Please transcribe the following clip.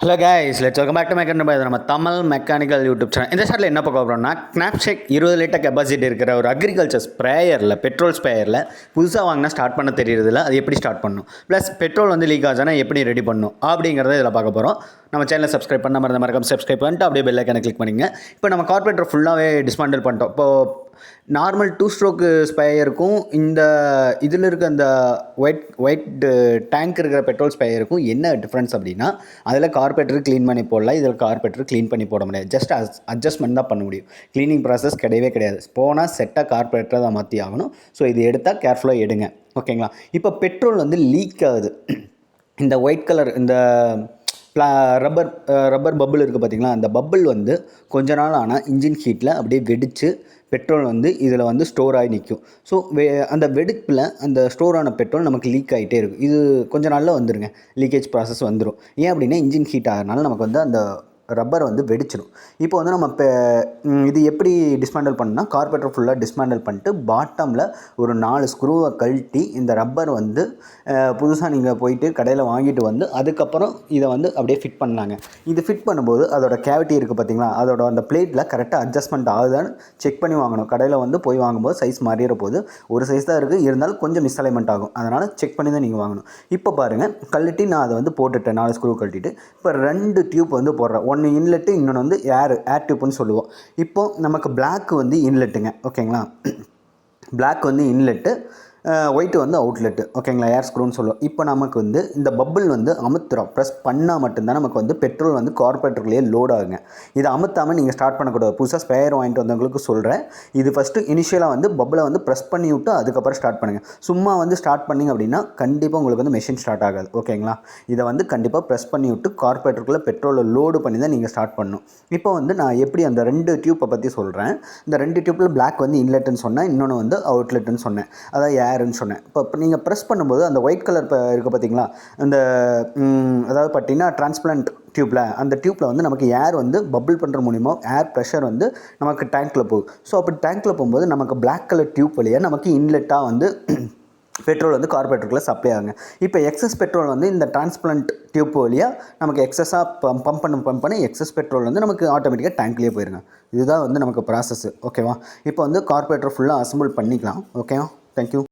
Hello guys, let's welcome back to mechanical. நம்ம Tamil mechanical YouTube channel. இந்த ஷாட்டில் என்ன பார்க்க போகிறோம்னா, ஸ்னாப்ஷேக் 20 லிட்டர் கெப்பாசிட்டி இருக்கிற ஒரு அக்ரிகல்ச்சர் ஸ்ப்ரேயரில், பெட்ரோல் ஸ்ப்ரேயரில் புதுசாக வாங்கினா ஸ்டார்ட் பண்ண தெரியறதில்ல, அது எப்படி ஸ்டார்ட் பண்ணணும், ப்ளஸ் பெட்ரோல் வந்து லீக் ஆச்சுன்னா எப்படி ரெடி பண்ணணும் அப்படிங்கிறத இதில் பார்க்க போகிறோம். நம்ம சேனலை சப்ஸ்கிரைப் பண்ண மறக்காம சப்ஸ்கிரைப் பண்ணிட்டு அப்படியே பெல் ஐக்கானை கிளிக் பண்ணிங்க. இப்போ நம்ம கார்பரேட்டர் ஃபுல்லாகவே டிஸ்மாண்டில் பண்ணிட்டோம். இப்போது நார்மல் 2 ஸ்ட்ரோக்கு ஸ்பேயருக்கும் இந்த இதில் இருக்க அந்த ஒயிட் டேங்க் இருக்கிற பெட்ரோல் ஸ்பேயருக்கும் என்ன டிஃப்ரென்ஸ் அப்படின்னா, அதில் கார்பரேட்டர் க்ளீன் பண்ணி போடலாம், இதில் கார்பரேட்டர் க்ளீன் பண்ணி போட முடியாது. ஜஸ்ட் அட்ஜஸ்ட்மெண்ட் தான் பண்ண முடியும். க்ளீனிங் ப்ராசஸ் கிடையவே கிடையாது. போனால் செட்டாக கார்பரேட்டரை தான் மாற்றி ஆகணும். ஸோ இது எடுத்தால் கேர்ஃபுல்லாக எடுங்க, ஓகேங்களா? இப்போ பெட்ரோல் வந்து லீக் ஆகுது. இந்த ஒயிட் கலர் இந்த ரப்பர் பபுள் இருக்குது பார்த்திங்களா, அந்த பபுள் வந்து கொஞ்ச நாள் ஆனால் இன்ஜின் ஹீட்டில் அப்படியே வெடித்து பெட்ரோல் வந்து இதில் வந்து ஸ்டோர் ஆகி நிற்கும். ஸோ அந்த வெடிப்பில் அந்த ஸ்டோர் ஆன பெட்ரோல் நமக்கு லீக் ஆகிட்டே இருக்கும். இது கொஞ்ச நாளில் வந்துடுங்க, லீக்கேஜ் ப்ராசஸ் வந்துடும். ஏன் அப்படின்னா இன்ஜின் ஹீட் ஆகிறதுனால நமக்கு வந்து அந்த ரப்பர் வந்து வெடிச்சிடும். இப்போ வந்து நம்ம இப்போ இது எப்படி டிஸ்மேண்டில் பண்ணால், கார்பரேட்டர் ஃபுல்லாக டிஸ்மேண்டில் பண்ணிட்டு பாட்டமில் ஒரு 4 ஸ்க்ரூவை கழட்டி இந்த ரப்பர் வந்து புதுசாக நீங்கள் போயிட்டு கடையில் வாங்கிட்டு வந்து அதுக்கப்புறம் இதை வந்து அப்படியே ஃபிட் பண்ணாங்க. இது ஃபிட் பண்ணும்போது அதோட கேவிட்டி இருக்குது பார்த்திங்களா, அதோட அந்த பிளேட்டில் கரெக்டாக அட்ஜஸ்ட்மெண்ட் ஆகுதான்னு செக் பண்ணி வாங்கணும். கடையில் வந்து போய் வாங்கும்போது சைஸ் மாறிற போது ஒரு சைஸ் தான் இருக்குது, இருந்தாலும் கொஞ்சம் மிஸ்அலைன்மெண்ட் ஆகும். அதனால் செக் பண்ணி தான் நீங்கள் வாங்கணும். இப்போ பாருங்கள், கழட்டி நான் அதை வந்து போட்டுட்டேன், 4 ஸ்க்ரூ கழட்டிட்டு. இப்போ 2 டியூப் வந்து போடுறேன். ஒன்று இன்லெட்டு, இன்னொன்று வந்து ஏர் டியூப்னு சொல்லுவோம். இப்போது நமக்கு பிளாக் வந்து இன்லெட்டுங்க, ஓகேங்களா? பிளாக் வந்து இன்லெட்டு, ஒயிட்டு வந்து அவுட்லெட்டு, ஓகேங்களா? ஏர் ஸ்க்ரூன்னு சொல்லுவோம். இப்போ நமக்கு வந்து இந்த பபிள் வந்து அமுத்துறோம், ப்ரெஸ் பண்ணால் மட்டும்தான் நமக்கு வந்து பெட்ரோல் வந்து கார்பரேட்டர்லேயே லோட் ஆகுங்க. இதை அமுத்தாமல் நீங்கள் ஸ்டார்ட் பண்ணக்கூடாது. புதுசாக ஸ்பேயர் வாங்கிட்டு வந்தவங்களுக்கு சொல்கிறேன், இது ஃபஸ்ட்டு இனிஷியலாக வந்து பபிளை வந்து ப்ரெஸ் பண்ணி விட்டு அதுக்கப்புறம் ஸ்டார்ட் பண்ணுங்கள். சும்மா வந்து ஸ்டார்ட் பண்ணிங்க அப்படின்னா கண்டிப்பாக உங்களுக்கு வந்து மெஷின் ஸ்டார்ட் ஆகாது, ஓகேங்களா? இதை வந்து கண்டிப்பாக ப்ரெஸ் பண்ணி விட்டு கார்பரேட்டருக்குள்ளே பெட்ரோலை லோடு பண்ணி தான் நீங்கள் ஸ்டார்ட் பண்ணணும். இப்போ வந்து நான் எப்படி அந்த 2 டியூப்பை பற்றி சொல்கிறேன். இந்த 2 டியூப்பில் பிளாக் வந்து இன்லெட்டுன்னு சொன்னேன், இன்னொன்று வந்து அவுட்லெட்டுன்னு சொன்னேன், அதாவது ஏர்ன்னு சொன்னேன். இப்போ நீங்கள் ப்ரெஸ் பண்ணும்போது அந்த ஒயிட் கலர் இருக்குது பார்த்தீங்களா, அந்த அதாவது பார்த்தீங்கன்னா டிரான்ஸ்பிளான்ட் டியூப்பில், அந்த டியூப்பில் வந்து நமக்கு ஏர் வந்து பபிள் பண்ணுற மூலிமா ஏர் ப்ரெஷர் வந்து நமக்கு டேங்க்கில் போகும். ஸோ அப்படி டேங்க்கில் போகும்போது நமக்கு பிளாக் கலர் டியூப் வழியாக நமக்கு இன்லெட்டாக வந்து பெட்ரோல் வந்து கார்பரேட்டருக்குள்ளே சப்ளை ஆகுங்க. இப்போ எக்ஸஸ் பெட்ரோல் வந்து இந்த டிரான்ஸ்பிளான்ட் டியூப் வழியாக நமக்கு எக்ஸஸாக பம்ப் பண்ண எக்ஸஸ் பெட்ரோல் வந்து நமக்கு ஆட்டோமேட்டிக்காக டேங்க்லேயே போயிருங்க. இதுதான் வந்து நமக்கு ப்ராசஸ், ஓகேவா? இப்போ வந்து கார்பரேட்டர் ஃபுல்லாக அசம்பிள் பண்ணிக்கலாம், ஓகேவா? தேங்க்யூ.